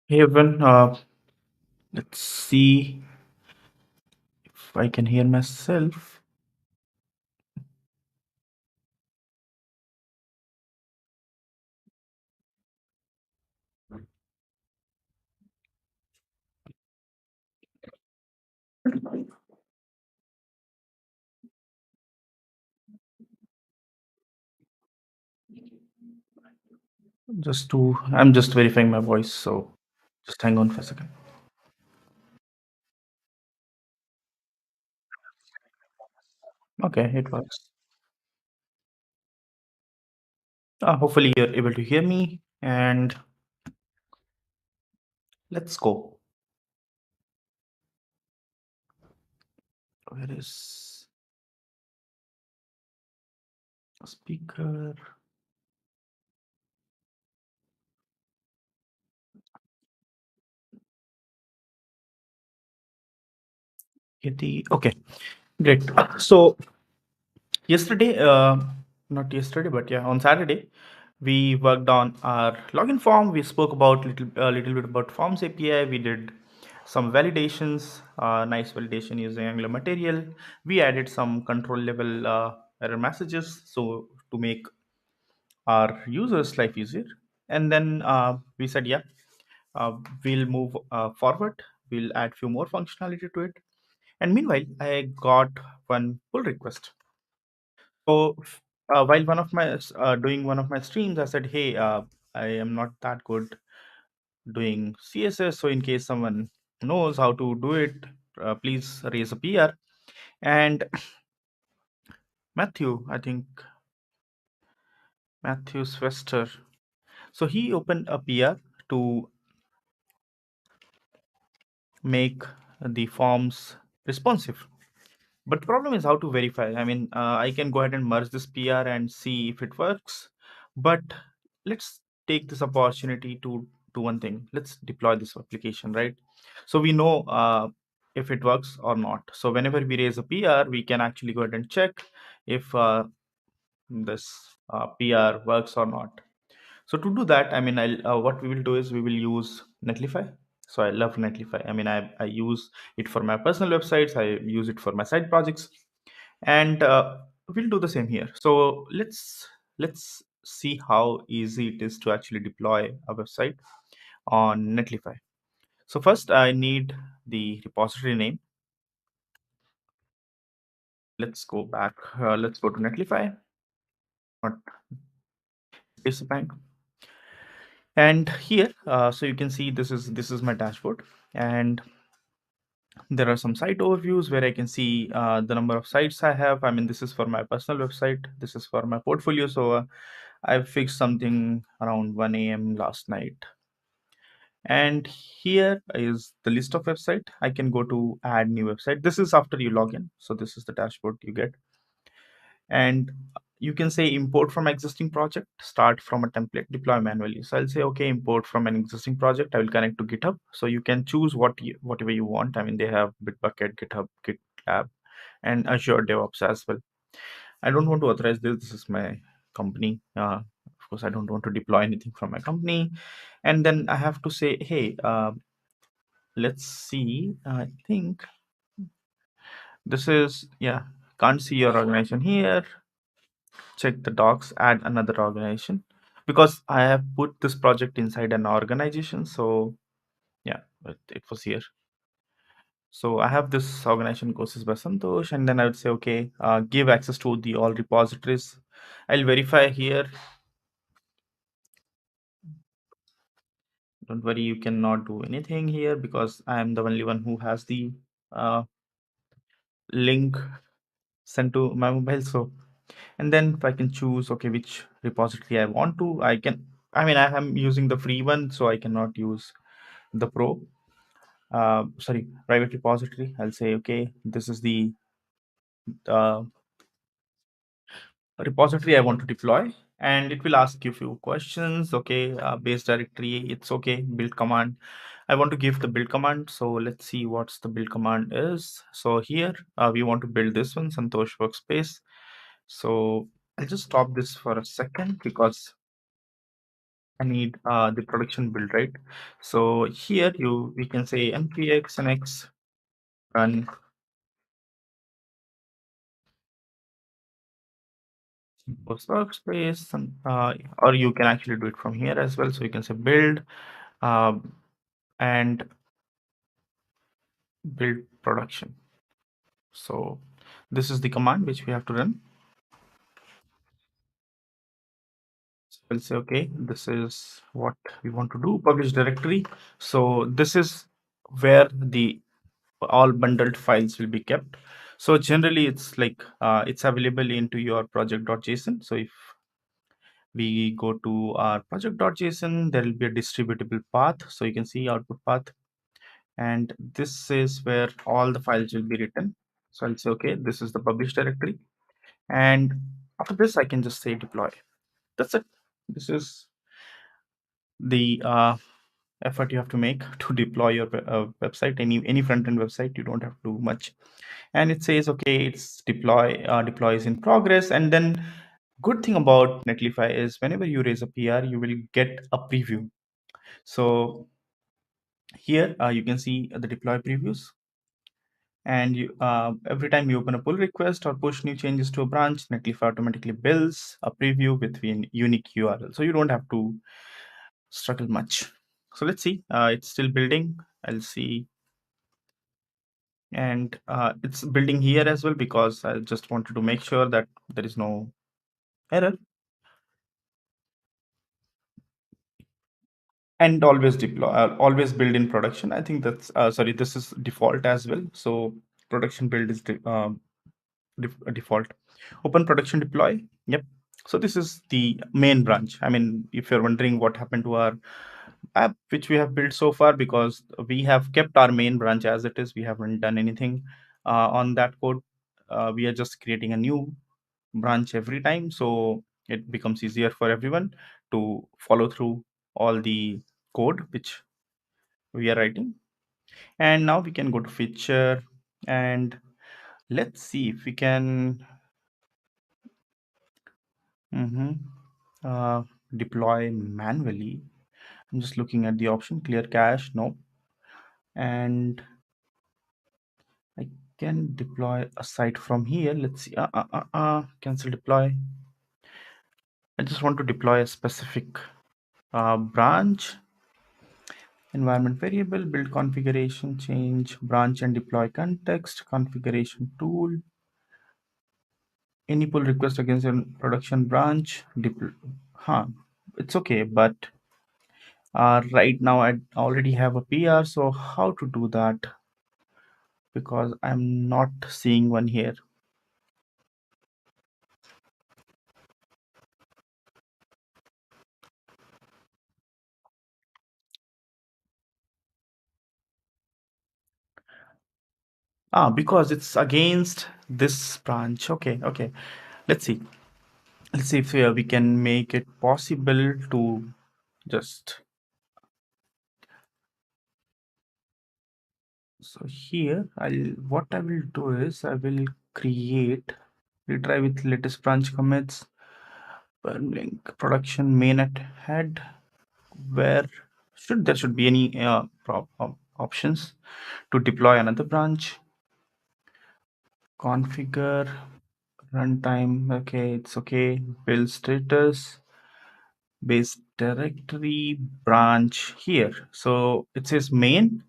Hey everyone, let's see if I can hear myself. I'm just verifying my voice, so just hang on for a second. Okay, it works. Hopefully you're able to hear me, and let's go. Where is the speaker? Okay, great. So yesterday, not yesterday, but yeah, on Saturday, we worked on our login form. We spoke about little bit about Forms API. We did some validations, nice validation using Angular material. We added some control level error messages so to make our users' life easier. And then we said, yeah, we'll move forward. We'll add few more functionality to it. And meanwhile, I got one pull request. So while doing one of my streams, I said, "Hey, I am not that good doing CSS. So in case someone knows how to do it, please raise a PR." And Matthew, I think Matthew Swester, so he opened a PR to make the forms responsive. But the problem is how to verify. I mean, I can go ahead and merge this PR and see if it works. But let's take this opportunity to do one thing. Let's deploy this application, right? So we know if it works or not. So whenever we raise a PR, we can actually go ahead and check if this PR works or not. So to do that, I mean, what we will do is we will use Netlify. So I love Netlify. I mean, I use it for my personal websites. I use it for my side projects, and we'll do the same here. So let's see how easy it is to actually deploy a website on Netlify. So first, I need the repository name. Let's go back. Let's go to Netlify, not Pstml. And here, so you can see this is my dashboard, and there are some site overviews where I can see the number of sites I have. I mean, this is for my personal website. This is for my portfolio. So I fixed something around 1 a.m. last night. And here is the list of website. I can go to add new website. This is after you log in. So this is the dashboard you get. And you can say import from existing project, start from a template, deploy manually. So I'll say, okay, import from an existing project. I will connect to GitHub. So you can choose whatever you want. I mean, they have Bitbucket, GitHub, GitLab, and Azure DevOps as well. I don't want to authorize this. This is my company. Of course, I don't want to deploy anything from my company. And then I have to say, hey, let's see. I think this is, yeah, can't see your organization here. Check the docs, add another organization because I have put this project inside an organization. So yeah, it was here. So I have this organization courses by Santosh, and then I would say, okay, give access to the all repositories. I'll verify here. Don't worry, you cannot do anything here because I am the only one who has the uh, link sent to my mobile. So, and then if I can choose, okay, which repository I want to, I can, I mean, I am using the free one, so I cannot use the pro, sorry, private repository. I'll say, okay, this is the uh, repository I want to deploy. And it will ask you a few questions. Okay, base directory, it's okay. Build command. I want to give the build command. So let's see what's the build command is. So here we want to build this one, Santosh workspace. So I'll just stop this for a second because I need the production build, right? So here we can say npx nx run post workspace, or you can actually do it from here as well. So you can say build um, and build production. So this is the command which we have to run. So we'll say, okay, this is what we want to do, publish directory. So this is where the all bundled files will be kept. So generally it's like it's available into your project.json. So if we go to our project.json, there will be a distributable path. So you can see output path, and this is where all the files will be written. So I'll say, okay, this is the publish directory. And after this, I can just say deploy. That's it. This is the effort you have to make to deploy your website, any front-end website. You don't have to do much. And it says, okay, it's deploy is in progress. And then good thing about Netlify is whenever you raise a PR, you will get a preview. So here you can see the deploy previews. And every time you open a pull request or push new changes to a branch, Netlify automatically builds a preview with a unique URL. So you don't have to struggle much. So let's see, it's still building. I'll see. And it's building here as well because I just wanted to make sure that there is no error. And always deploy, always build in production. I think that's sorry, this is default as well. So production build is default. Open production deploy. Yep. So this is the main branch. I mean, if you're wondering what happened to our app which we have built so far, because we have kept our main branch as it is, we haven't done anything on that code. We are just creating a new branch every time, so it becomes easier for everyone to follow through all the code which we are writing. And now we can go to feature, and let's see if we can mhm, uh, deploy manually. I'm just looking at the option clear cache. No. And I can deploy a site from here. Let's see. Cancel deploy. I just want to deploy a specific branch. Environment variable, build configuration, change branch and deploy context, configuration tool, any pull request against a production branch. It's okay, but right now I already have a PR, so how to do that? Because I'm not seeing one here. Because it's against this branch. Okay, okay. Let's see. Let's see if we can make it possible to just. So here, what I will do is I will create retry with latest branch commits, link production main at head, where there should be any options to deploy another branch. Configure runtime. Okay, it's okay. Build status, base directory, branch here. So it says main.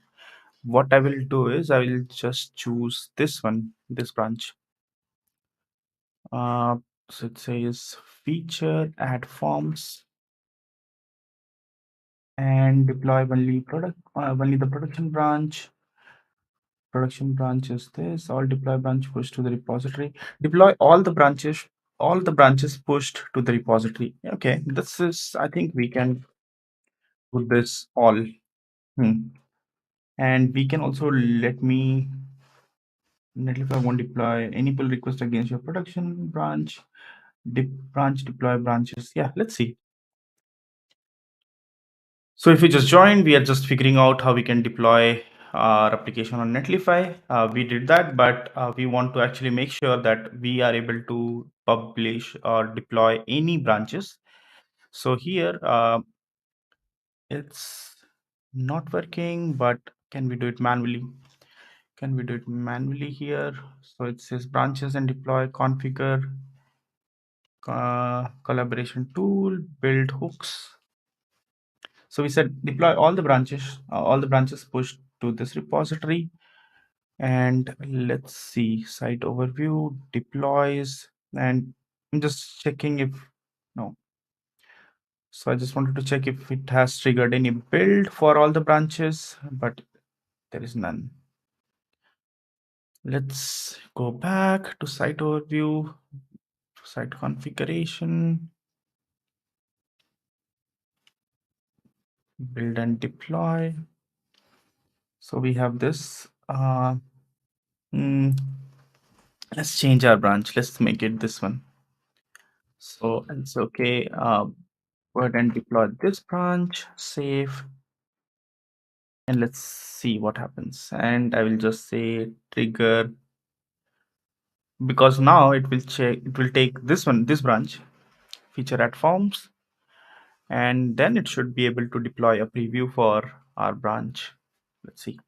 What I will do is I will just choose this one, this branch. So it says feature, add forms, and deploy only only the production branch. Production branch is this. All deploy branch pushed to the repository. Deploy all the branches pushed to the repository. Okay, this is. I think we can put this all. And we can also let me. Netlify won't deploy any pull request against your production branch. Branch deploy branches. Yeah, let's see. So if you just joined, we are just figuring out how we can deploy our application on Netlify. We did that, but we want to actually make sure that we are able to publish or deploy any branches. So here, It's not working, but can we do it manually? Can we do it manually here? So it says branches and deploy, configure, collaboration tool, build hooks. So we said deploy all the branches pushed to this repository. And let's see, site overview, deploys, and I'm just checking if, no. So I just wanted to check if it has triggered any build for all the branches, but there is none. Let's go back to site overview, site configuration, build and deploy. So we have this. Hmm, let's change our branch. Let's make it this one. So it's okay. Go ahead and deploy this branch, save, and let's see what happens. And I will just say trigger, because now it will check, it will take this one, this branch, feature at forms, and then it should be able to deploy a preview for our branch. Let's see.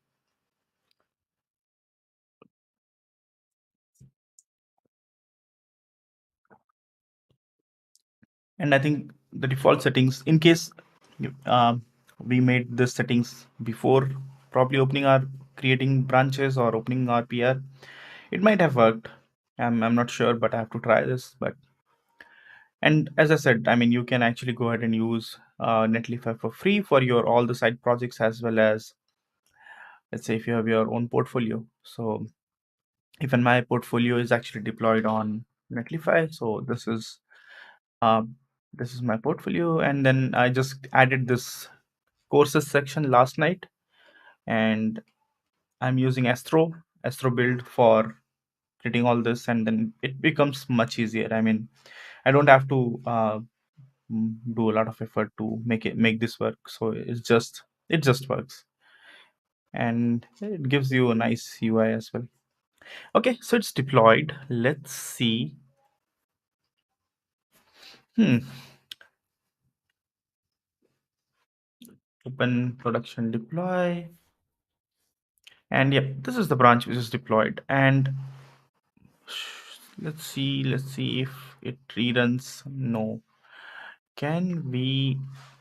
And I think the default settings, in case we made the settings before probably opening our creating branches or opening our PR, it might have worked. I'm not sure, but I have to try this. But and as I said, I mean, you can actually go ahead and use Netlify for free for your all the side projects, as well as, let's say, if you have your own portfolio. So even my portfolio is actually deployed on Netlify. So um, this is my portfolio, and then I just added this courses section last night, and I'm using Astro build for creating all this, and then it becomes much easier. I mean, I don't have to do a lot of effort to make this work. So it just works, and it gives you a nice UI as well. Okay, so it's deployed. Let's see. Hmm. Open production deploy. And yeah, this is the branch which is deployed. And let's see if it reruns. No. Can we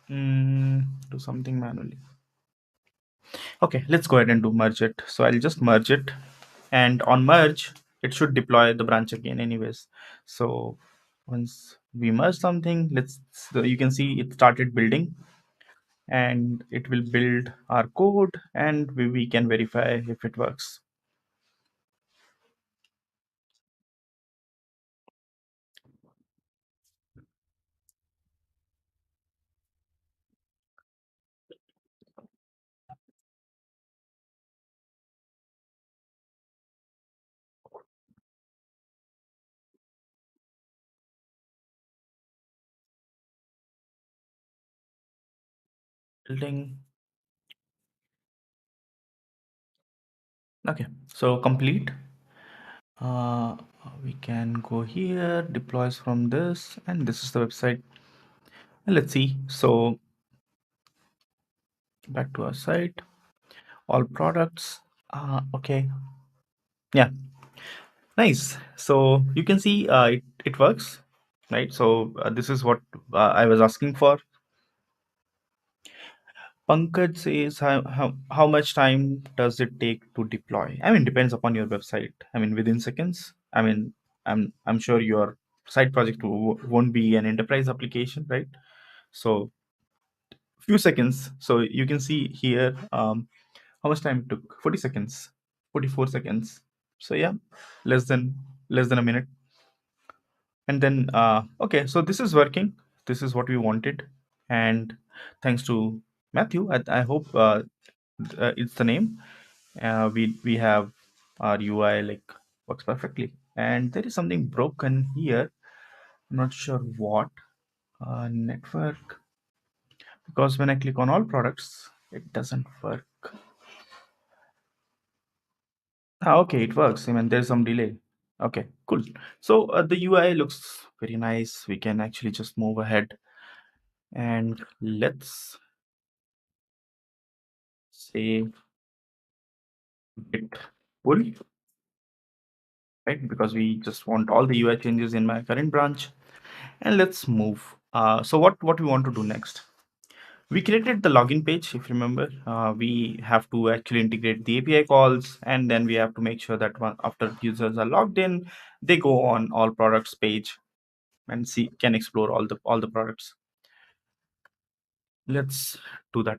do something manually? Okay, let's go ahead and do merge it. So I'll just merge it, and on merge, it should deploy the branch again anyways. So once we merge something, so you can see it started building, and it will build our code, and we can verify if it works. Building. Okay, so complete. uh, we can go here, deploys from this, and this is the website. And let's see. So back to our site, all products. Okay, yeah, nice. So you can see it works, right? So this is what I was asking for. Pankaj says, how much time does it take to deploy? I mean, depends upon your website. I mean, within seconds. I mean, I'm sure your side project won't be an enterprise application, right? So few seconds. So you can see here how much time it took. 40 seconds, 44 seconds. So yeah, less than a minute. And then okay, so this is working. This is what we wanted. And thanks to Matthew, I hope it's the name. We have our UI like works perfectly. And there is something broken here. I'm not sure what. Network, because when I click on all products, it doesn't work. Okay, it works. I mean, there's some delay. Okay, cool. So the UI looks very nice. We can actually just move ahead, and let's say git pull, right? Because we just want all the UI changes in my current branch. And let's move. So what we want to do next? We created the login page. If you remember, we have to actually integrate the API calls, and then we have to make sure that after users are logged in, they go on all products page and see can explore all the products. Let's do that.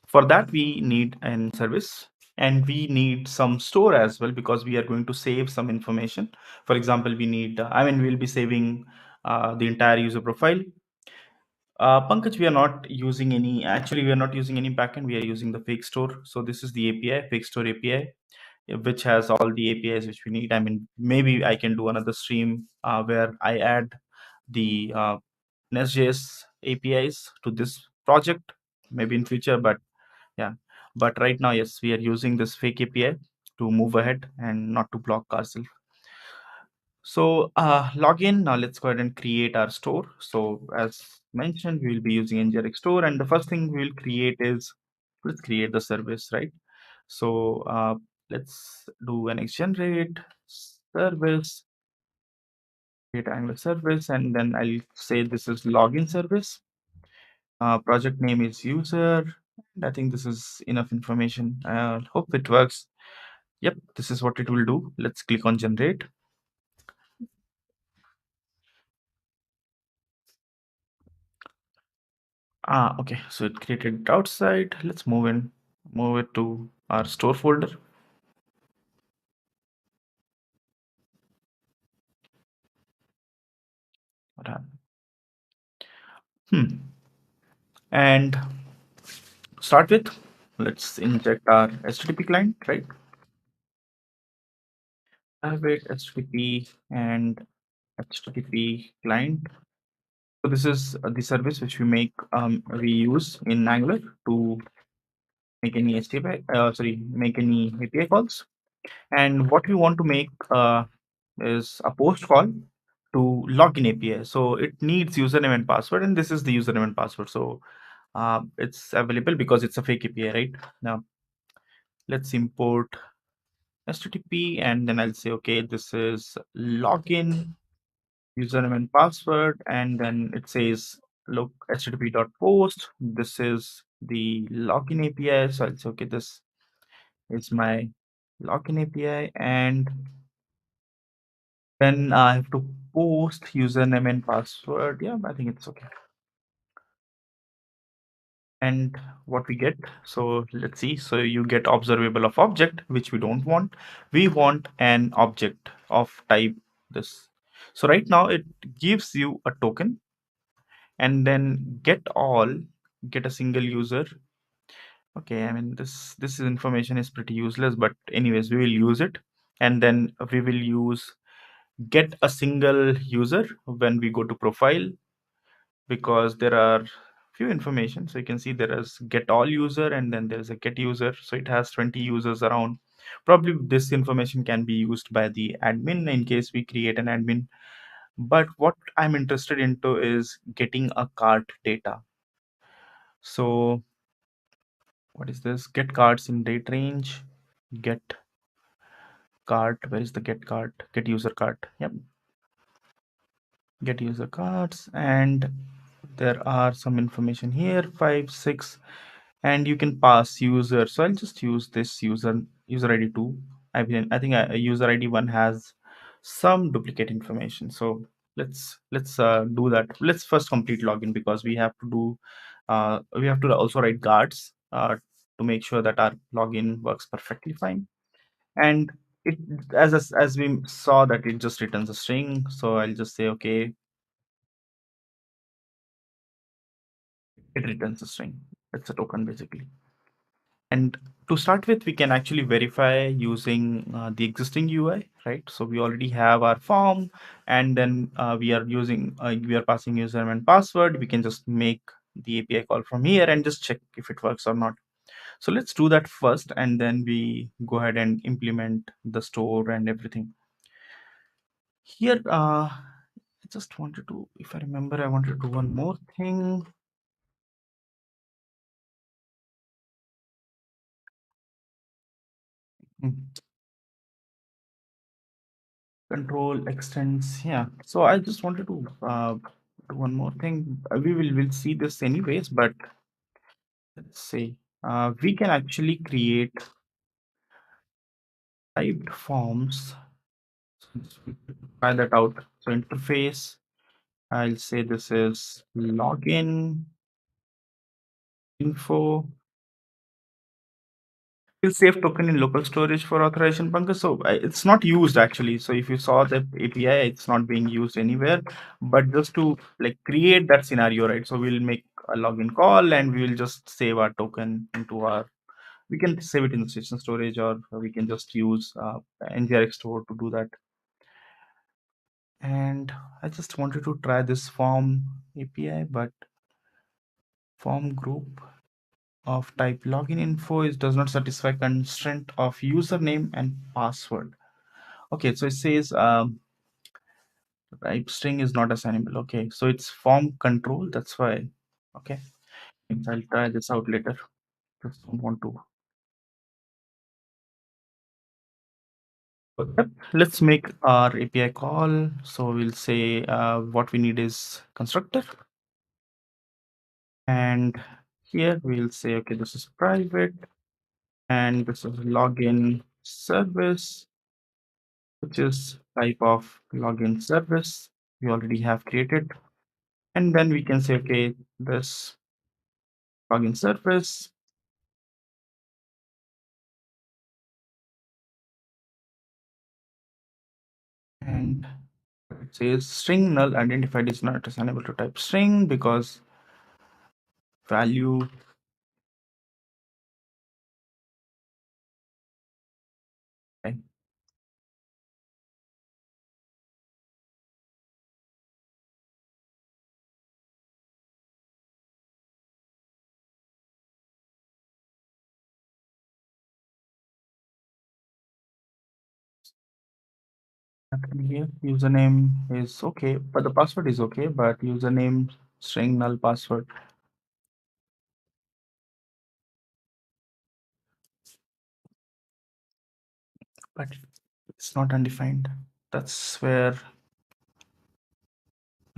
For that, we need an service and we need some store as well, because we are going to save some information. For example, we need, we'll be saving the entire user profile. Pankaj, we are not using any, actually, we are not using any backend. We are using the fake store. So this is the API, fake store API, which has all the APIs which we need. I mean, maybe I can do another stream where I add the Nest.js APIs to this project, maybe in future, but yeah. But right now, yes, we are using this fake API to move ahead and not to block ourselves. So login, now let's go ahead and create our store. So as mentioned, we will be using nginx store, and the first thing we will create is, let's create the service, right? So let's do an generate service, create Angular service, and then I'll say this is login service. Project name is user, and I think this is enough information. Hope it works. Yep, this is what it will do. Let's click on generate. Okay, so it created it outside. Let's move it to our store folder. What happened? And start with, let's inject our HTTP client, right? Private HTTP and HTTP client. So this is the service which we use in Angular to make any HTTP, make any API calls. And what we want to make is a post call to login API. So it needs username and password, and this is the username and password. So it's available because it's a fake API, right? Now let's import HTTP, and then I'll say, okay, this is login username and password, and then it says look http.post. This is the login API. So I'll say, okay, this is my login API, and then I have to post username and password. Yeah, I think it's okay. And what we get, so let's see. So you get observable of object, which we don't want. We want an object of type this. So right now it gives you a token, and then get a single user. Okay, I mean this information is pretty useless, but anyways, we will use it. And then we will use get a single user when we go to profile, because there are few information. So you can see there is get all user, and then there's a get user. So it has 20 users around. Probably this information can be used by the admin in case we create an admin. But what I'm interested into is getting a cart data. So what is this? Get cards in date range, get cart. Where is the get cart? Get user cart. Yep. Get user cards, and there are some information here, 5 6, and you can pass user. So I'll just use this user ID 2. I think a user ID 1 has some duplicate information. So let's do that. Let's first complete login, because we have to also write guards to make sure that our login works perfectly fine. And it, as we saw, that it just returns a string. So I'll just say, okay, it returns a string. It's a token basically. And to start with, we can actually verify using the existing UI, right? So we already have our form, and then we are passing username and password. We can just make the API call from here and just check if it works or not. So let's do that first, and then we go ahead and implement the store and everything. Here, I just wanted to, if I remember, I wanted to do one more thing. Hmm. Control extends. Yeah. So I just wanted to do one more thing. We'll see this anyways, but let's see. We can actually create typed forms. So let's try that out. So interface. I'll say this is login info. Will save token in local storage for authorization Pankaj. So it's not used actually. So if you saw the API, it's not being used anywhere. But just to like create that scenario, right? So we'll make a login call and we will just save our token into our. We can save it in the station storage, or we can just use NGRX store to do that. And I just wanted to try this form API, but form group of type login info is does not satisfy constraint of username and password. Okay, so it says type string is not assignable. Okay, so it's form control. That's why. Okay, I'll try this out later. Just don't want to. Yep. Let's make our API call. So we'll say what we need is constructor, and here we'll say okay, this is private, and this is login service, which is type of login service we already have created. And then we can say, okay, this login service, and it says string null identified is not assignable to type string because value. Okay, nothing here. Username is okay, but the password is okay, but username string null password. But it's not undefined. That's where.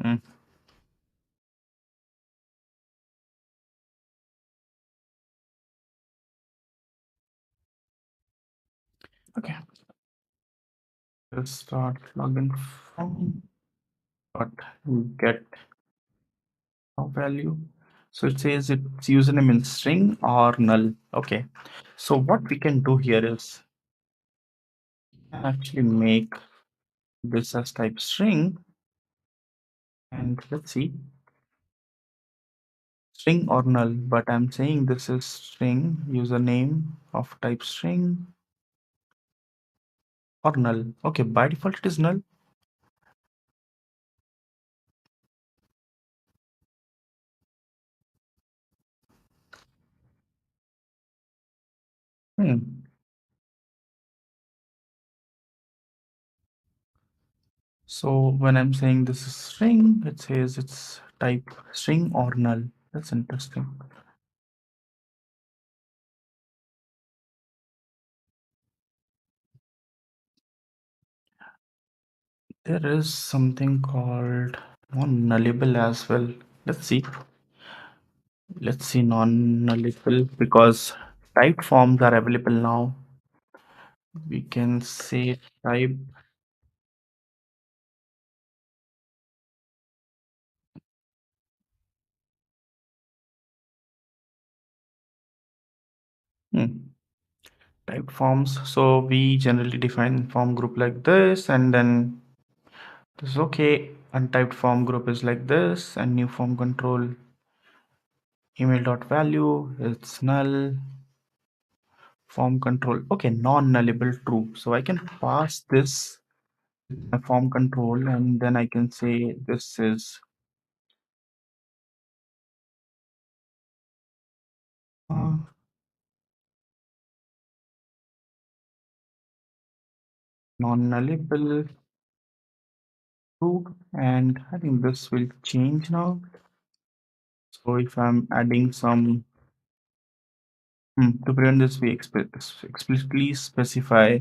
mm, okay. Let's start login from but get no value. So it says its username in string or null. Okay. So what we can do here is actually make this as type string, and let's see, string or null, but I'm saying this is string username of type string or null. Okay, by default it is null. Hmm. So when I'm saying this is string, it says it's type string or null. That's interesting. There is something called non-nullable as well. Let's see. Let's see non-nullable because type forms are available now. We can say type. Hmm, type forms. So we generally define form group like this, and then this is okay. Untyped form group is like this, and new form control email dot value. It's null. Form control. Okay, non-nullable true. So I can pass this a form control, and then I can say this is uh, non-nullable true, and I think this will change now. So if I'm adding some To prevent this, we explicitly specify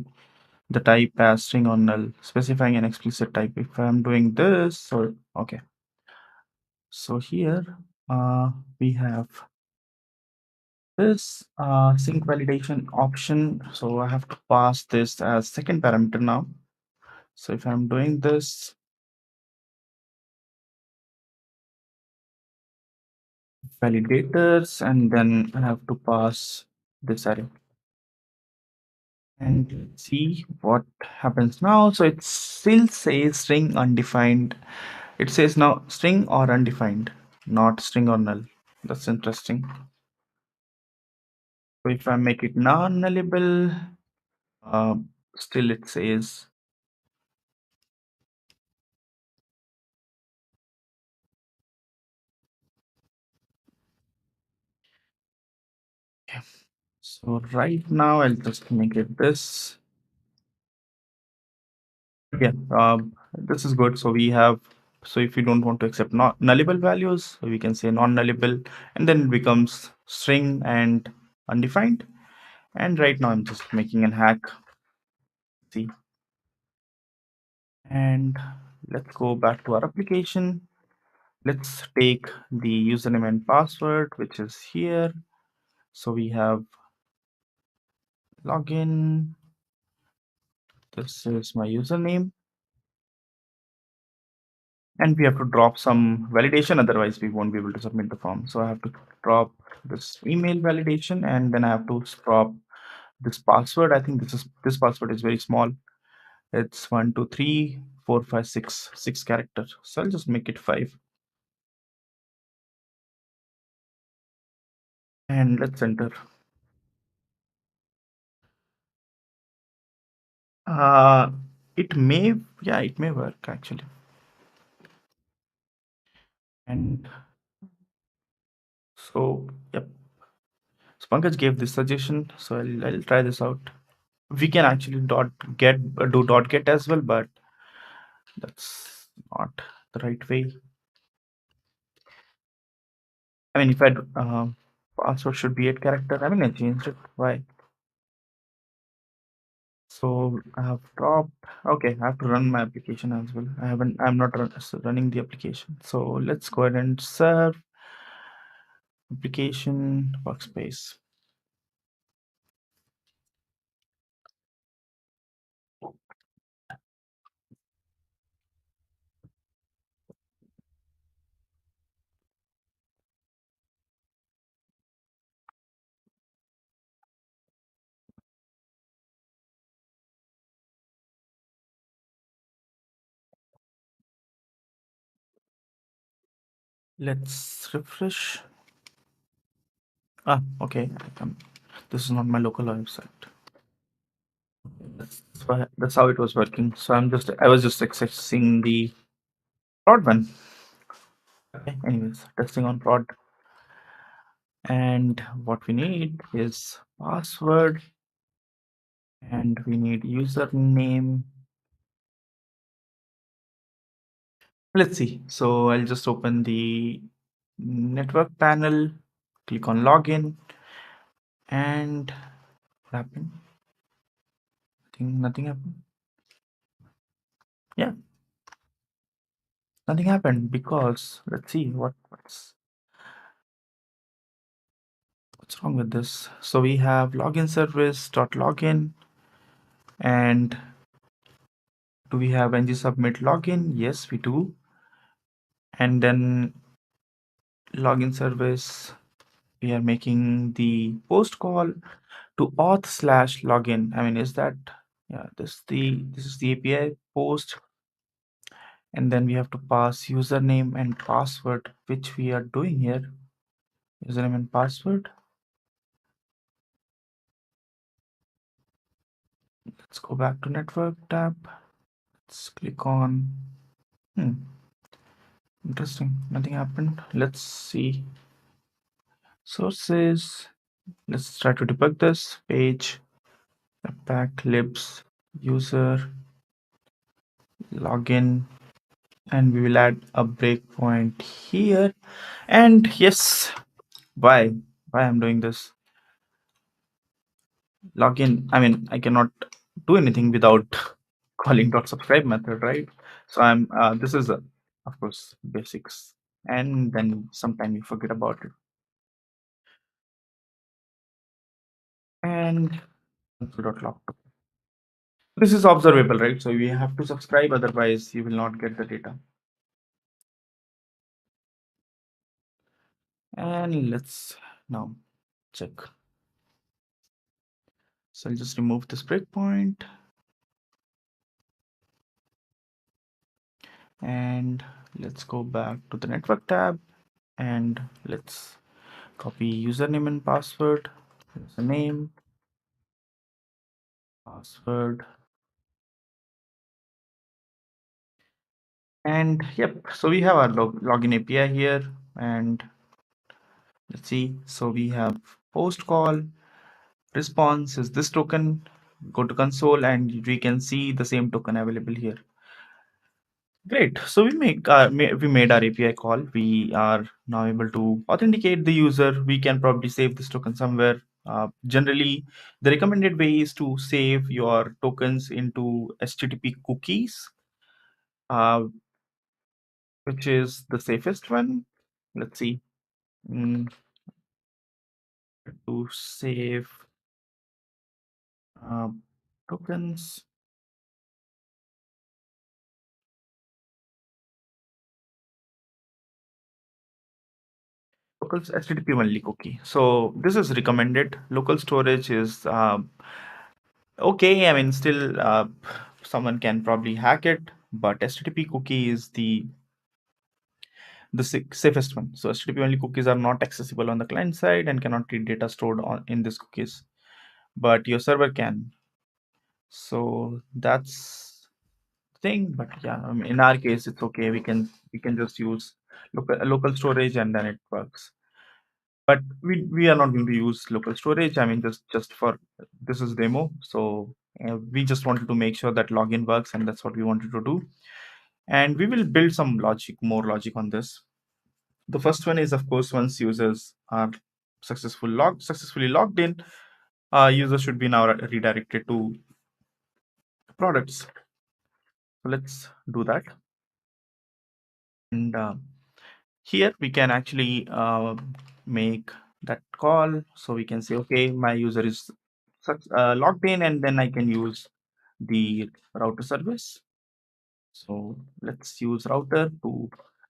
the type as string or null, specifying an explicit type. If I'm doing this, so okay. So here we have this sync validation option. So I have to pass this as second parameter now. So if I'm doing this, validators, and then I have to pass this array. And see what happens now. So it still says string undefined. It says now string or undefined, not string or null. That's interesting. So if I make it non-nullable, uh, still it says. Okay. So right now I'll just make it this. Yeah, this is good. So we have, so if you don't want to accept not nullable values, we can say non-nullable, and then it becomes string and undefined. And right now I'm just making an hack. See, and let's go back to our application. Let's take the username and password, which is here. So we have login. This is my username. And we have to drop some validation, otherwise we won't be able to submit the form. So I have to drop this email validation, and then I have to drop this password. I think this password is very small. It's 1 2 3 4 5 6 characters. So I'll just make it 5. And let's enter. Uh, it may, yeah, it may work actually. And so, yep. So Pankaj gave this suggestion, so I'll try this out. We can actually do dot get as well, but that's not the right way. I mean, if I password should be 8 character. I mean, I changed it. Why? So I have dropped. Okay, I have to run my application as well. I haven't. I'm not running the application. So let's go ahead and serve application workspace. Let's refresh. Ah, okay. This is not my local website. That's how it was working. So I was just accessing the prod one. Okay, anyways, testing on prod. And what we need is password, and we need username. Let's see. So I'll just open the network panel, click on login, and what happened? I think nothing happened. Yeah, nothing happened because let's see what's wrong with this. So we have login service dot login, and do we have ng submit login? Yes, we do. And then login service, we are making the post call to auth slash login. I mean, is that, yeah, this is the API post, and then we have to pass username and password, which we are doing here. Username and password. Let's go back to network tab. Let's click on, interesting, nothing happened. Let's see sources. Let's try to debug this page. Back libs user login, and we will add a breakpoint here. And yes, why I'm doing this? login. I mean, I cannot do anything without calling dot subscribe method, right? So I'm this is of course basics, and then sometime you forget about it. And dot log. This is observable, right? So you have to subscribe, otherwise you will not get the data. And let's now check. So I'll just remove this breakpoint, and let's go back to the network tab, and let's copy username and password. Here's the name, password, and yep. So we have our login API here, and let's see. So we have post call, response is this token. Go to console, and we can see the same token available here. Great. So we made our API call. We are now able to authenticate the user. We can probably save this token somewhere. Generally, the recommended way is to save your tokens into HTTP cookies, uh, which is the safest one. Let's see. Mm, to save uh, tokens, local HTTP only cookie. So this is recommended. Local storage is okay. I mean, still, someone can probably hack it, but HTTP cookie is the safest one. So HTTP only cookies are not accessible on the client side and cannot read data stored in these cookies, but your server can. So that's the thing. But yeah, in our case, it's okay. We can just use local storage, and then it works. But we are not going to use local storage. I mean, just for this is demo. So we just wanted to make sure that login works, and that's what we wanted to do. And we will build some more logic on this. The first one is, of course, once users are successfully logged in, users should be now redirected to products. So let's do that. And here we can actually make that call. So we can say, okay, my user is logged in, and then I can use the router service. So let's use router to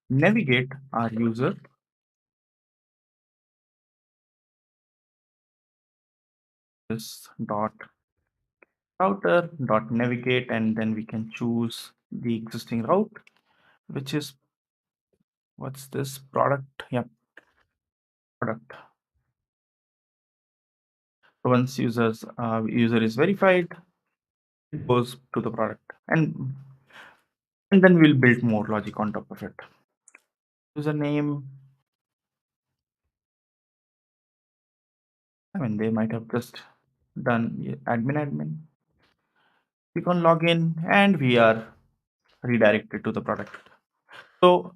navigate our user. This dot router dot navigate, and then we can choose the existing route, which is, what's this, product? Yeah, product. So once user is verified, it goes to the product, and then we'll build more logic on top of it. Username, I mean, they might have just done admin. Click on login, and we are redirected to the product. So,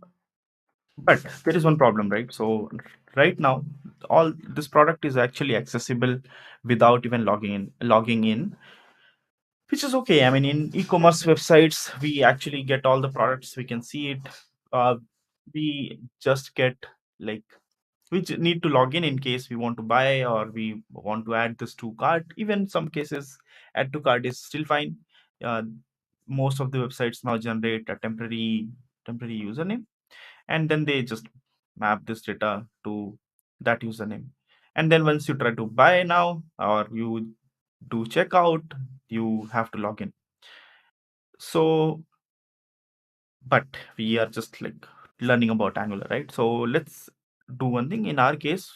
but there is one problem, right? So right now, all this product is actually accessible without even logging in, which is okay. I mean, in e-commerce websites, we actually get all the products. We can see it. Uh, we just get, like, we need to log in case we want to buy or we want to add this to cart. Even some cases, add to cart is still fine. Uh, Most of the websites now generate a temporary username, and then they just map this data to that username. And then once you try to buy now, or you do checkout, you have to log in. So, but we are just like learning about Angular, right? So let's do one thing. In our case,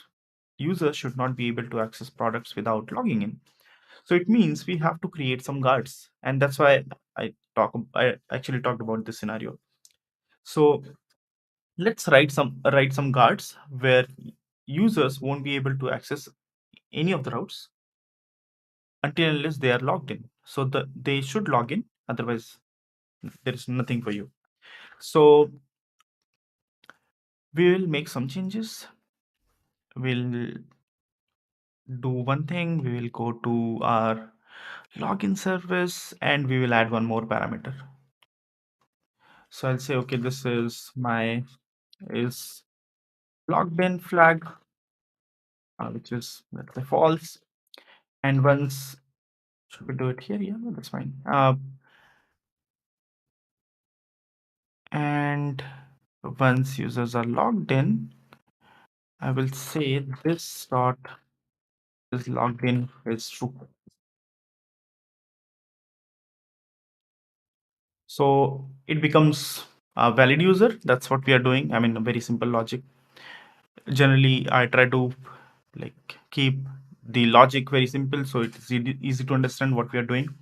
users should not be able to access products without logging in. So it means we have to create some guards, and that's why I actually talked about this scenario. So let's write some guards where users won't be able to access any of the routes until unless they are logged in. So they should log in, otherwise there is nothing for you. So we will make some changes. We'll do one thing. We will go to our login service and we will add one more parameter. So I'll say, okay, this is my is logged in flag, which is, let's say, false. And once, should we do it here? Yeah, that's fine. And once users are logged in, I will say this dot is logged in is true. So it becomes a valid user. That's what we are doing. I mean, a very simple logic. Generally, I try to like keep the logic very simple so it's easy to understand what we are doing,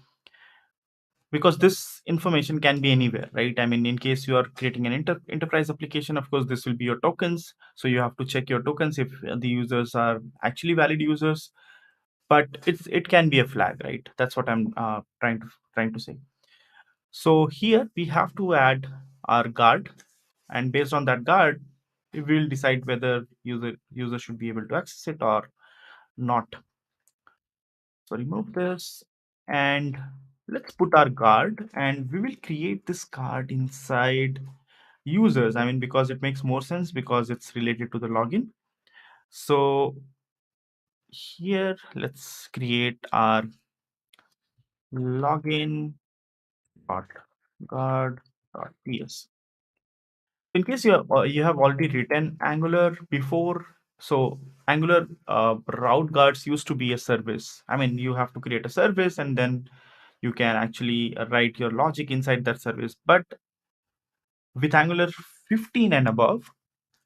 because this information can be anywhere, right? I mean, in case you are creating an enterprise application, of course this will be your tokens, so you have to check your tokens if the users are actually valid users, but it can be a flag, right? That's what I'm trying to say. So here we have to add our guard, and based on that guard we will decide whether user should be able to access it or not. So remove this and let's put our guard, and we will create this guard inside users. I mean, because it makes more sense because it's related to the login. So here let's create our login dot guard dot ps. In case you have already written Angular before, so Angular route guards used to be a service. I mean, you have to create a service and then you can actually write your logic inside that service. But with Angular 15 and above,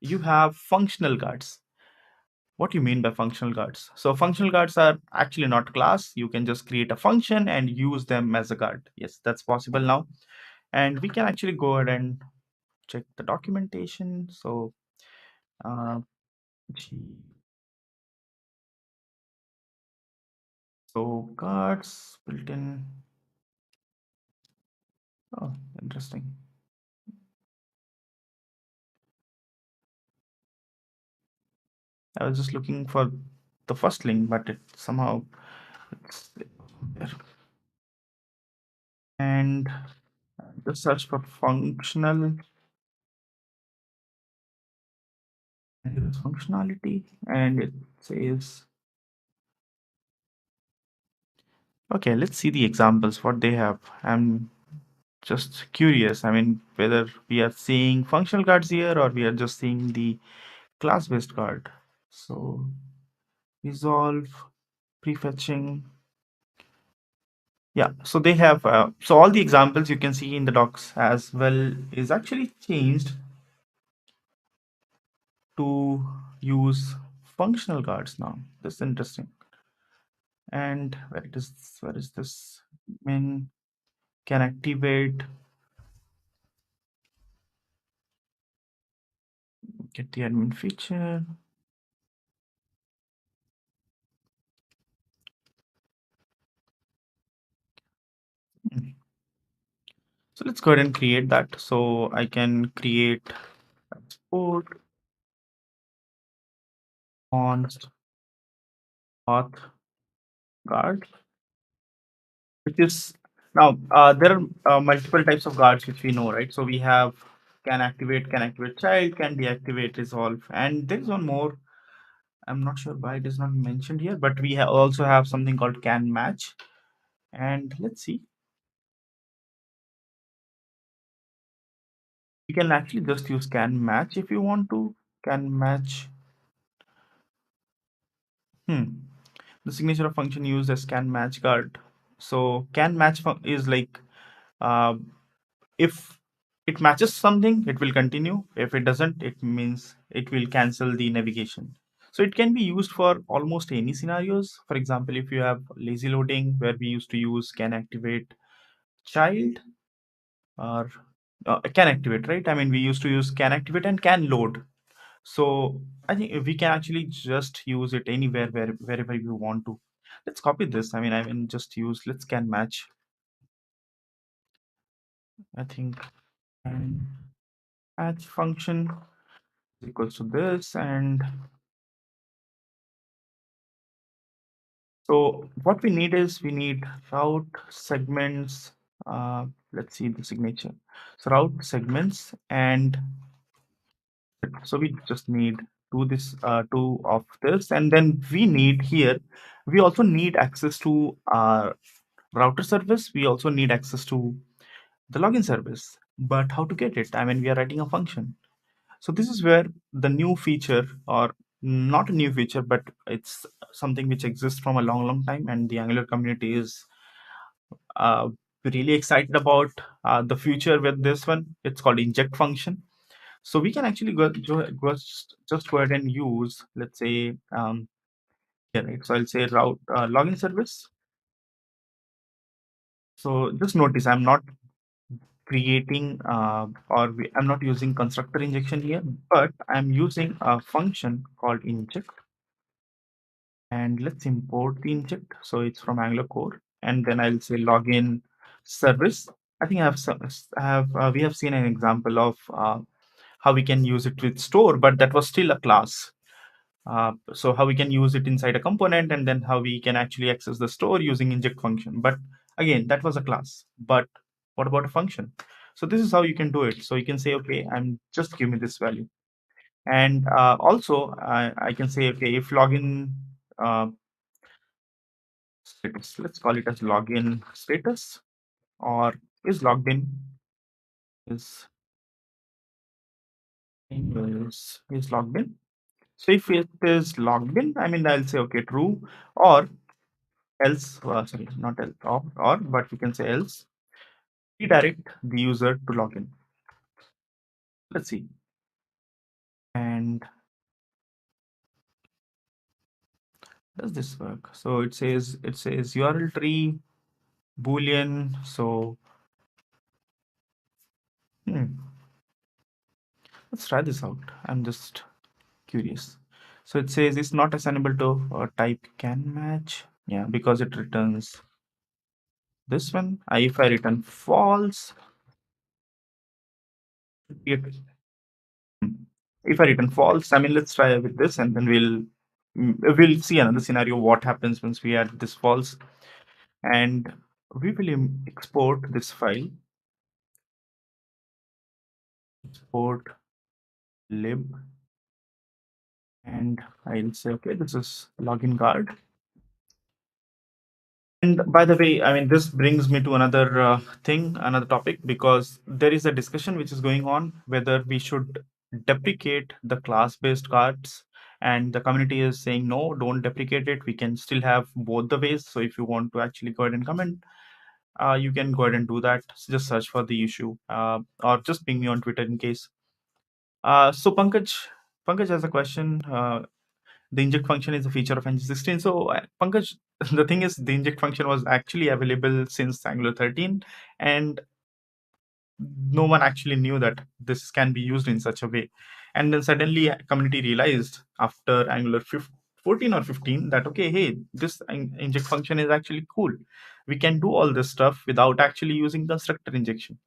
you have functional guards. What do you mean by functional guards? So functional guards are actually not class. You can just create a function and use them as a guard. Yes, that's possible now. And we can actually go ahead and check the documentation. So uh, G- so guards built in. Oh, interesting. I was just looking for the first link, but it somehow it's there. And just search for functional and its functionality, and it says, okay, let's see the examples, what they have. I'm just curious. I mean, whether we are seeing functional cards here or we are just seeing the class-based card. So resolve, prefetching. Yeah, so they have, so all the examples you can see in the docs as well is actually changed to use functional cards now. That's interesting. And where is this? Min can activate, get the admin feature. Hmm. So let's go ahead and create that. So I can create export const auth guard, which is now there are multiple types of guards which we know, right? So we have can activate child, can deactivate resolve, and there is one more. I'm not sure why it is not mentioned here, but we also have something called can match. And let's see, you can actually just use can match if you want to. Can match. Hmm. The signature of function used as can match guard. So can match is like uh, if it matches something, it will continue. If it doesn't, it means it will cancel the navigation. So it can be used for almost any scenarios. For example, if you have lazy loading, where we used to use can activate child, or can activate, right? I mean, we used to use can activate and can load. So I think we can actually just use it anywhere, wherever you want to. Let's copy this. I mean, just use let's can match. I think and match function is equals to this, and So what we need is we need route segments. Let's see the signature. So route segments, and so we just need two of this, and then we need here. We also need access to our router service. We also need access to the login service. But how to get it? I mean, we are writing a function. So this is where the new feature, or not a new feature, but it's something which exists from a long, long time, and the Angular community is uh, really excited about the future with this one. It's called inject function. So we can actually just go ahead and use, let's say, yeah, right. So I'll say route login service. So just notice I'm not creating I'm not using constructor injection here, but I'm using a function called inject. And let's import the inject. So it's from Angular core, and then I'll say login service. I think we have seen an example of how we can use it with store, but that was still a class. So how we can use it inside a component, and then how we can actually access the store using inject function. But again, that was a class. But what about a function? So this is how you can do it. So you can say, okay, I'm just give me this value. And also I can say, okay, if login uh, status, let's call it as login status, or is logged in, is is logged in. So if it is logged in, I mean, I'll say, okay, true, or else, sorry, not else, or, but we can say else, redirect the user to login. Let's see. And does this work? So it says URL tree, Boolean. So hmm, let's try this out. I'm just curious. So it says it's not assignable to type can match. Yeah, because it returns this one. If I return false, it, hmm, if I return false, I mean, let's try with this, and then we'll see another scenario. What happens once we add this false, and we will export this file. Export lib, and I'll say, okay, this is login card. And by the way, I mean, this brings me to another another topic, because there is a discussion which is going on whether we should deprecate the class-based cards. And the community is saying, no, don't deprecate it. We can still have both the ways. So if you want to actually go ahead and comment, you can go ahead and do that. Just search for the issue, or just ping me on Twitter in case. So Pankaj has a question. The inject function is a feature of ng16. So Pankaj, the thing is, the inject function was actually available since Angular 13, and no one actually knew that this can be used in such a way. And then suddenly community realized after Angular 14 or 15 that, okay, hey, this inject function is actually cool. We can do all this stuff without actually using constructor injection.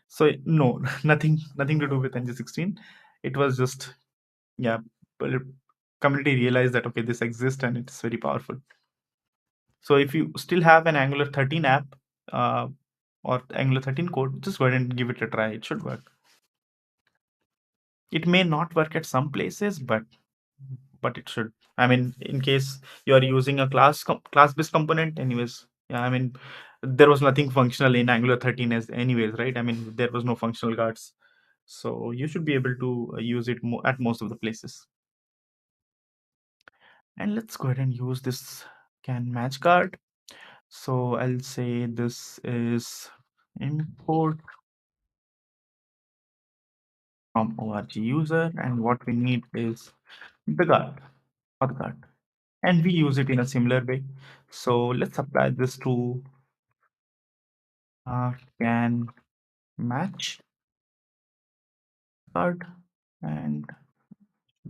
So no, nothing to do with ng16. It was just, yeah, but community realized that, okay, this exists and it's very powerful. So if you still have an Angular 13 app, uh, or Angular 13 code, just go ahead and give it a try. It should work. It may not work at some places, but it should. I mean, in case you are using a class-based component, anyways. Yeah, I mean, there was nothing functional in Angular 13 as anyways, right? I mean, there was no functional guards, so you should be able to use it at most of the places. And let's go ahead and use this can match card. So I'll say this is import from org user, and what we need is the guard, or the guard, and we use it in a similar way. So let's apply this to can match card, and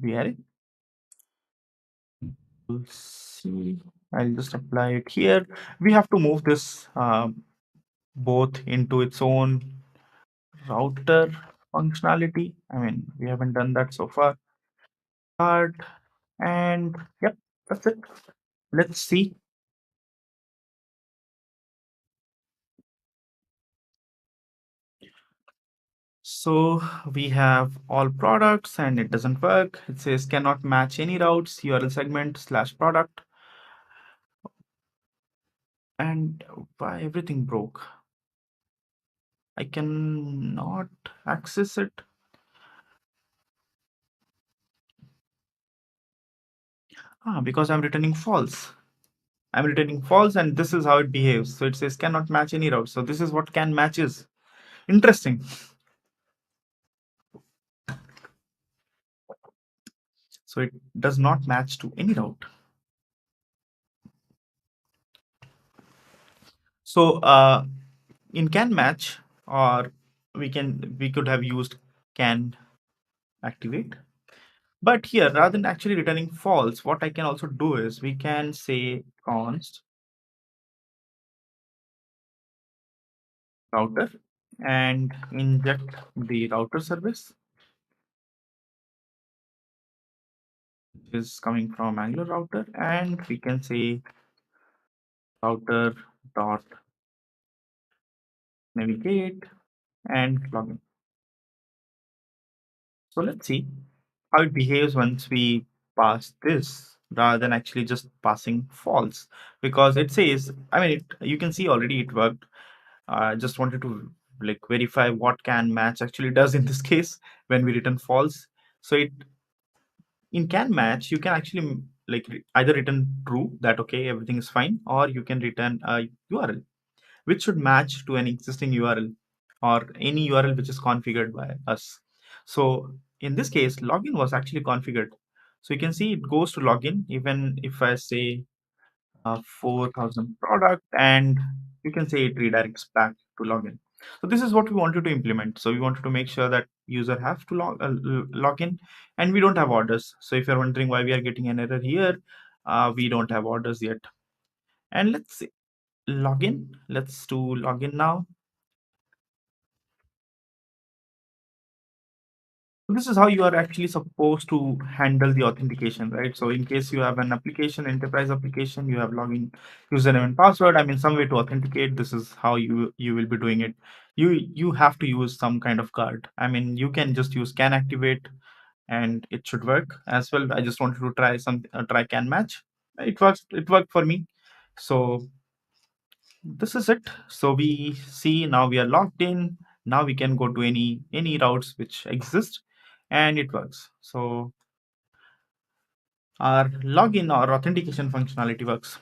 we are it. We'll see. I'll just apply it here. We have to move this both into its own router functionality. I mean, we haven't done that so far. Card, and yep, that's it. Let's see. So we have all products and it doesn't work. It says cannot match any routes, URL segment slash product. And why everything broke? I cannot access it. Because I'm returning false. I'm returning false and this is how it behaves. So it says cannot match any route. So this is what can matches. Interesting. So it does not match to any route. So in can match, or we could have used can activate. But here, rather than actually returning false, what I can also do is we can say const router and inject the router service, which is coming from Angular router, and we can say router dot navigate and login. So let's see how it behaves once we pass this rather than actually just passing false, because it says, I mean, you can see already it worked. I just wanted to like verify what can match actually does in this case when we return false. So it in can match, you can actually like either return true that okay everything is fine, or you can return a URL which should match to an existing URL or any URL which is configured by us. So in this case, login was actually configured. So you can see it goes to login even if I say 4,000 product, and you can say it redirects back to login. So this is what we wanted to implement. So we wanted to make sure that user have to log in, and we don't have orders. So if you're wondering why we are getting an error here, we don't have orders yet. And let's see, login. Let's do login now. This is how you are actually supposed to handle the authentication, right? So in case you have an application, enterprise application, you have login username and password, I mean some way to authenticate, this is how you will be doing it. You have to use some kind of guard. I mean you can just use can activate and it should work as well. I just wanted to try try can match. It worked for me. So this is it. So we see now we are logged in. Now we can go to any routes which exist and it works. So our login or authentication functionality works.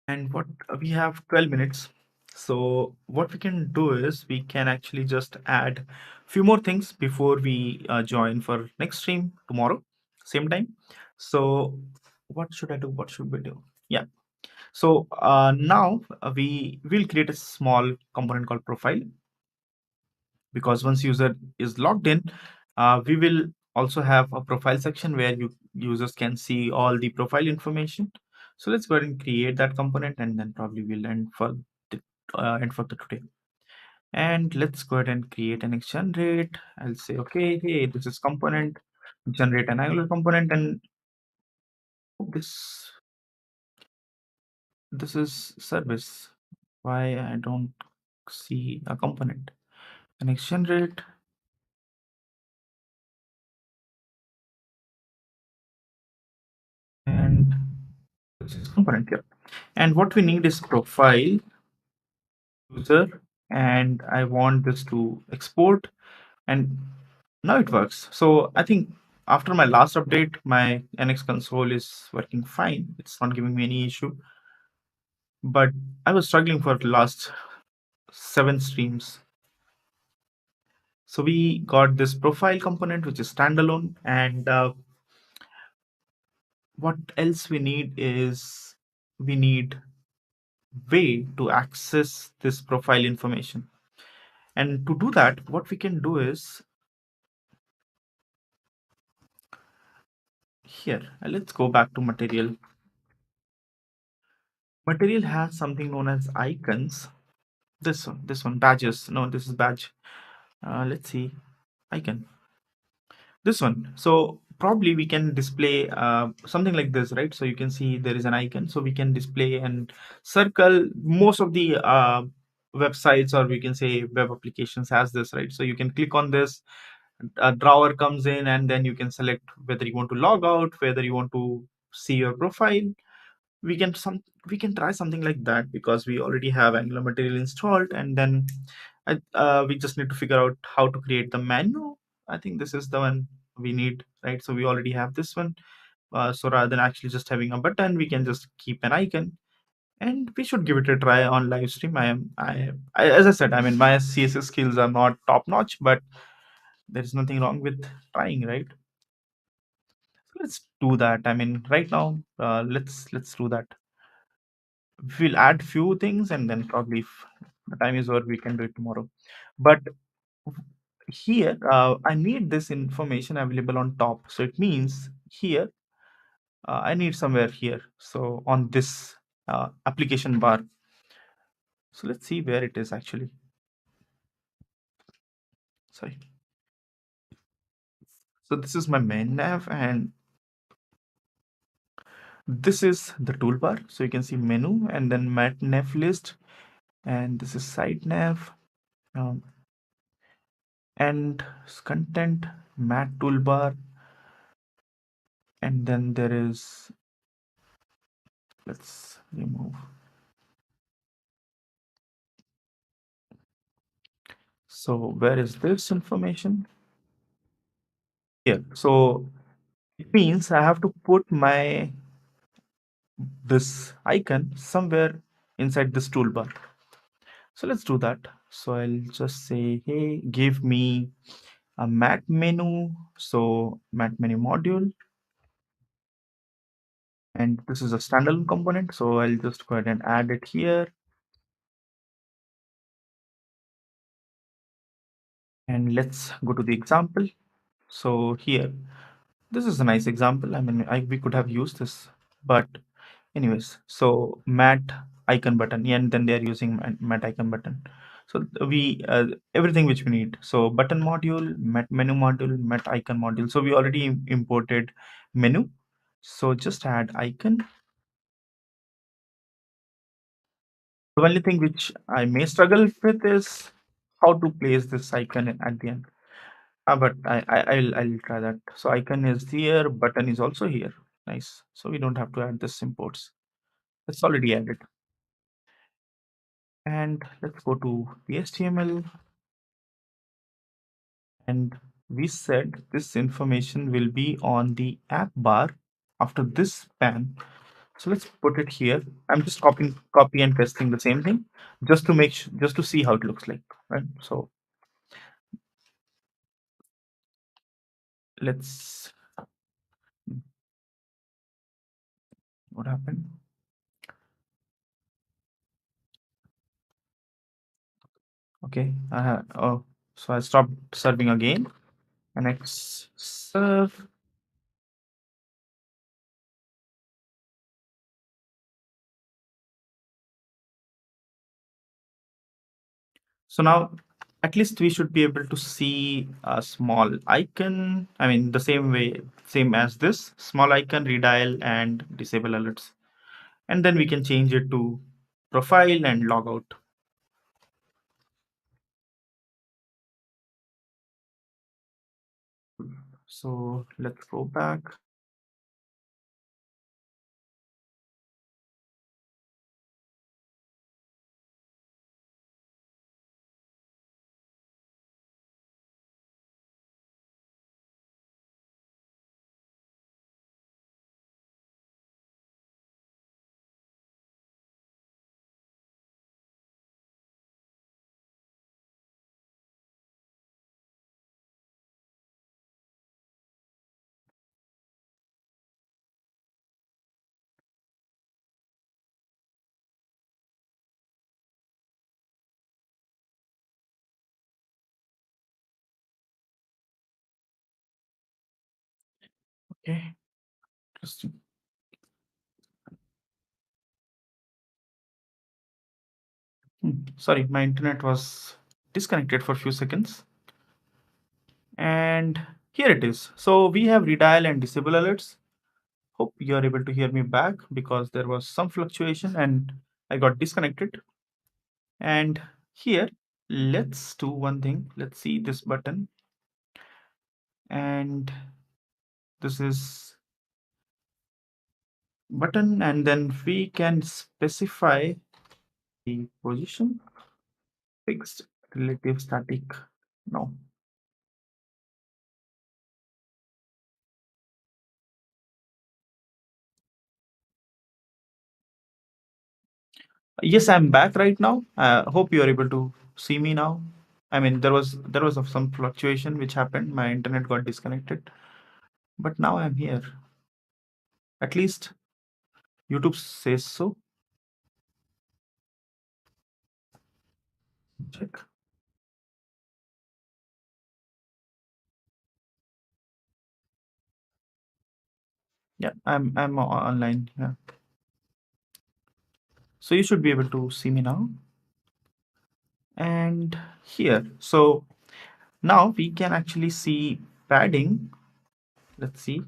And what we have 12 minutes. So what we can do is we can actually just add few more things before we join for next stream tomorrow, same time. So what should I do? What should we do? Yeah. So now we will create a small component called profile, because once user is logged in, we will also have a profile section where users can see all the profile information. So let's go ahead and create that component, and then probably we'll end for the today. And let's go ahead and create an exchange rate. I'll say, okay, hey, this is component, generate an Angular component, and this this is service. Why I don't see a component? An exchange rate, and this is component here. And what we need is profile user, and I want this to export, and now it works. So I think after my last update, my NX console is working fine. It's not giving me any issue, but I was struggling for the last 7 streams. So we got this profile component, which is standalone, and what else we need is we need way to access this profile information. And to do that, what we can do is here, let's go back to material. Material has something known as icons. This one, badges. No, this is badge. Let's see, icon. This one. So probably we can display something like this, right? So you can see there is an icon, so we can display and circle. Most of the websites, or we can say web applications, has this, right? So you can click on this, a drawer comes in, and then you can select whether you want to log out, whether you want to see your profile. We can try something like that, because we already have Angular material installed, and then we just need to figure out how to create the menu. I think this is the one we need, right? So we already have this one. So rather than actually just having a button, we can just keep an icon, and we should give it a try on live stream. As I said, I mean, my CSS skills are not top notch, but there is nothing wrong with trying, right? So let's do that. I mean, right now, let's do that. We'll add few things, and then probably if the time is over, we can do it tomorrow. But here, I need this information available on top. So it means here, I need somewhere here. So on this application bar. So let's see where it is actually. Sorry. So this is my main nav, and this is the toolbar. So you can see menu and then mat nav list, and this is site nav, um, and content mat toolbar, and then there is, let's remove. So where is this information? Here. So it means I have to put my this icon somewhere inside this toolbar. So let's do that. So I'll just say, hey, give me a mat menu. So mat menu module, and this is a standalone component. So I'll just go ahead and add it here. And let's go to the example. So here, this is a nice example. I mean, we could have used this, but anyways, so mat icon button, yeah, and then they're using mat icon button. So we everything which we need. So button module, mat menu module, mat icon module. So we already imported menu. So just add icon. The only thing which I may struggle with is how to place this icon at the end. But I'll try that. So icon is here, button is also here. Nice. So we don't have to add this imports. It's already added. And let's go to Pstml, and we said this information will be on the app bar after this pan. So let's put it here. I'm just copy and pasting the same thing, just to just to see how it looks like, right? So let's, what happened? Okay. Oh, so I stopped serving again. And next serve. So now at least we should be able to see a small icon. I mean, the same way, same as this small icon, redial and disable alerts. And then we can change it to profile and log out. So let's go back. Okay, interesting. Sorry, my internet was disconnected for a few seconds. And Here it is. So we have redial and disable alerts. Hope you are able to hear me back because there was some fluctuation and I got disconnected. And here, let's do one thing. Let's see this button. And this is button, and then we can specify the position, fixed, relative, static. No. Yes, I'm back right now. Hope you are able to see me now. I mean, there was some fluctuation which happened. My internet got disconnected, but now I'm here. At least YouTube says so. Check. Yeah, I'm online. Yeah, so you should be able to see me now. And here, so now we can actually see padding. Let's see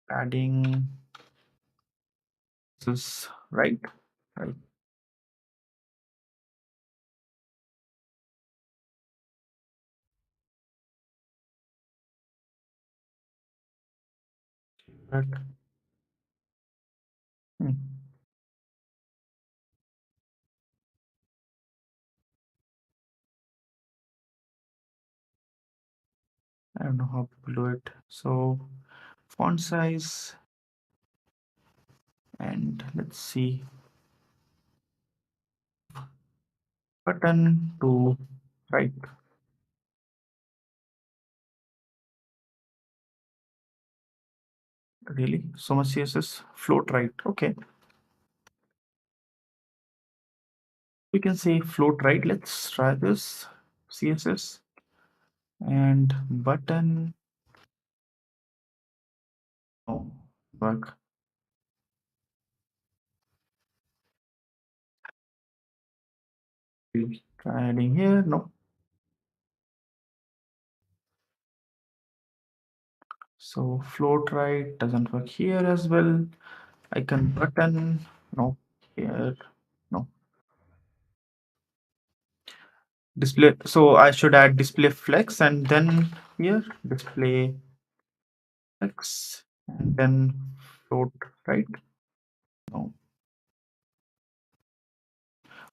padding. This is right. Right. Right. Hmm. I don't know how people do it. So font size, and let's see button to right. Really? So much CSS float right. Okay. We can say float right. Let's try this. CSS and button. Oh, work. We'll try adding here. No. So float right doesn't work here as well. Icon button. No. Here. No. Display. So I should add display flex and then here display flex and then float right. No.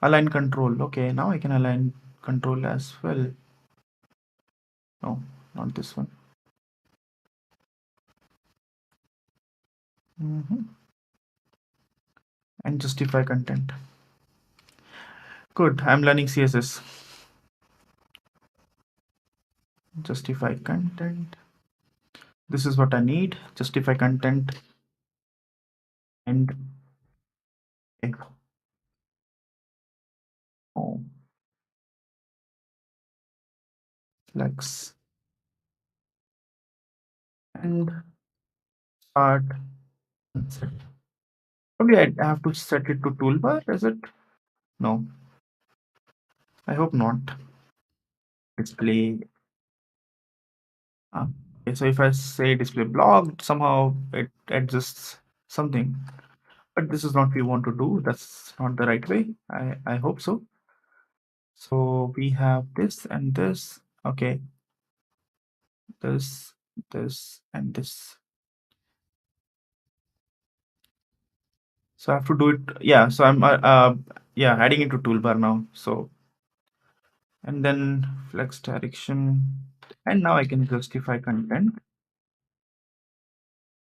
Align control. Okay, now I can align control as well. No, not this one. And justify content. Good. I'm learning CSS. Justify content. This is what I need. Justify content and okay. Oh, flex and start and set. Probably I have to set it to toolbar. Is it? No, I hope not. Display. Okay, so if I say display blog, somehow it adjusts something. But this is not we want to do. That's not the right way. I hope so. So we have this and this. Okay, this, this, and this. So I have to do it. Yeah. So I'm yeah, adding it to toolbar now. So and then flex direction, and now I can justify content.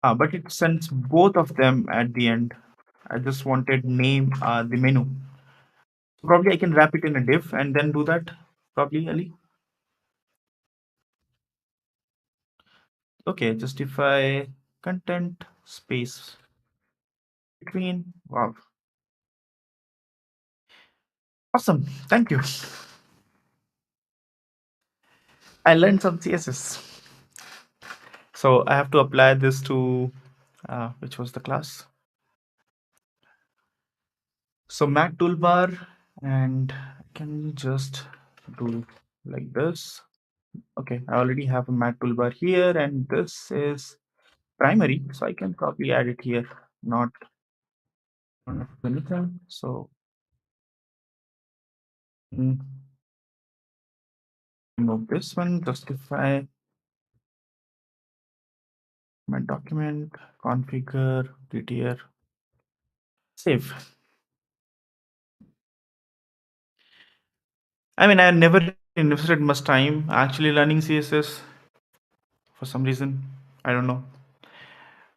But it sends both of them at the end. I just wanted name the menu. Probably I can wrap it in a div and then do that. Probably Ali. Okay, justify content space between. Wow, awesome. Thank you. I learned some CSS. So I have to apply this to which was the class. So Mac toolbar, and I can just do like this. Okay, I already have a mat toolbar here, and this is primary, so I can probably add it here, not anything. So mm, remove this one, justify my document, configure, DTR, save. I mean, I never invested much time actually learning CSS for some reason. I don't know.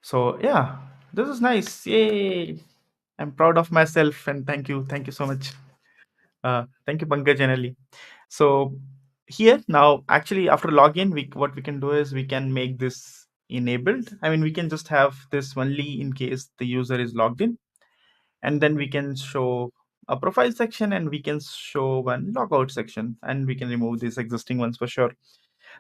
So yeah, this is nice. Yay! I'm proud of myself, and thank you so much. Thank you, Pankaj and Ali. So here now, actually, after login, what we can do is we can make this enabled. I mean, we can just have this only in case the user is logged in, and then we can show a profile section, and we can show one logout section, and we can remove these existing ones for sure.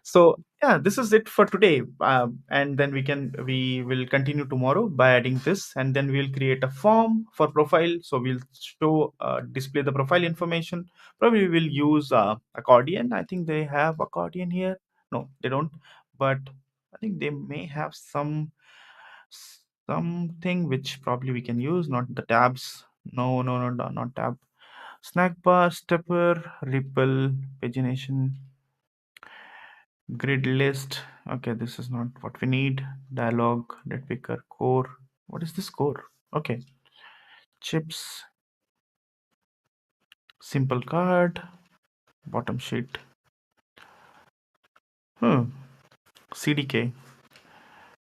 So yeah, this is it for today, and then we will continue tomorrow by adding this, and then we'll create a form for profile. So we'll show display the profile information. Probably we'll use accordion. I think they have accordion here. No, they don't, but I think they may have something which probably we can use, not the tabs. No, not tab. Snack bar, stepper, ripple, pagination, grid list. Okay, this is not what we need. Dialog, let picker, core. What is this core? Okay, chips, simple card, bottom sheet. CDK.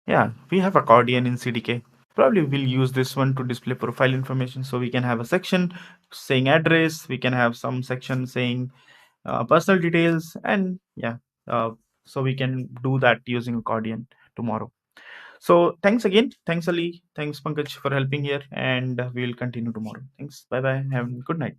Yeah, we have accordion in CDK. Probably we'll use this one to display profile information. So we can have a section saying address. We can have some section saying personal details, and yeah, uh, so we can do that using accordion tomorrow. So thanks again. Thanks, Ali. Thanks, Pankaj, for helping here. And we'll continue tomorrow. Thanks. Bye bye. Have a good night.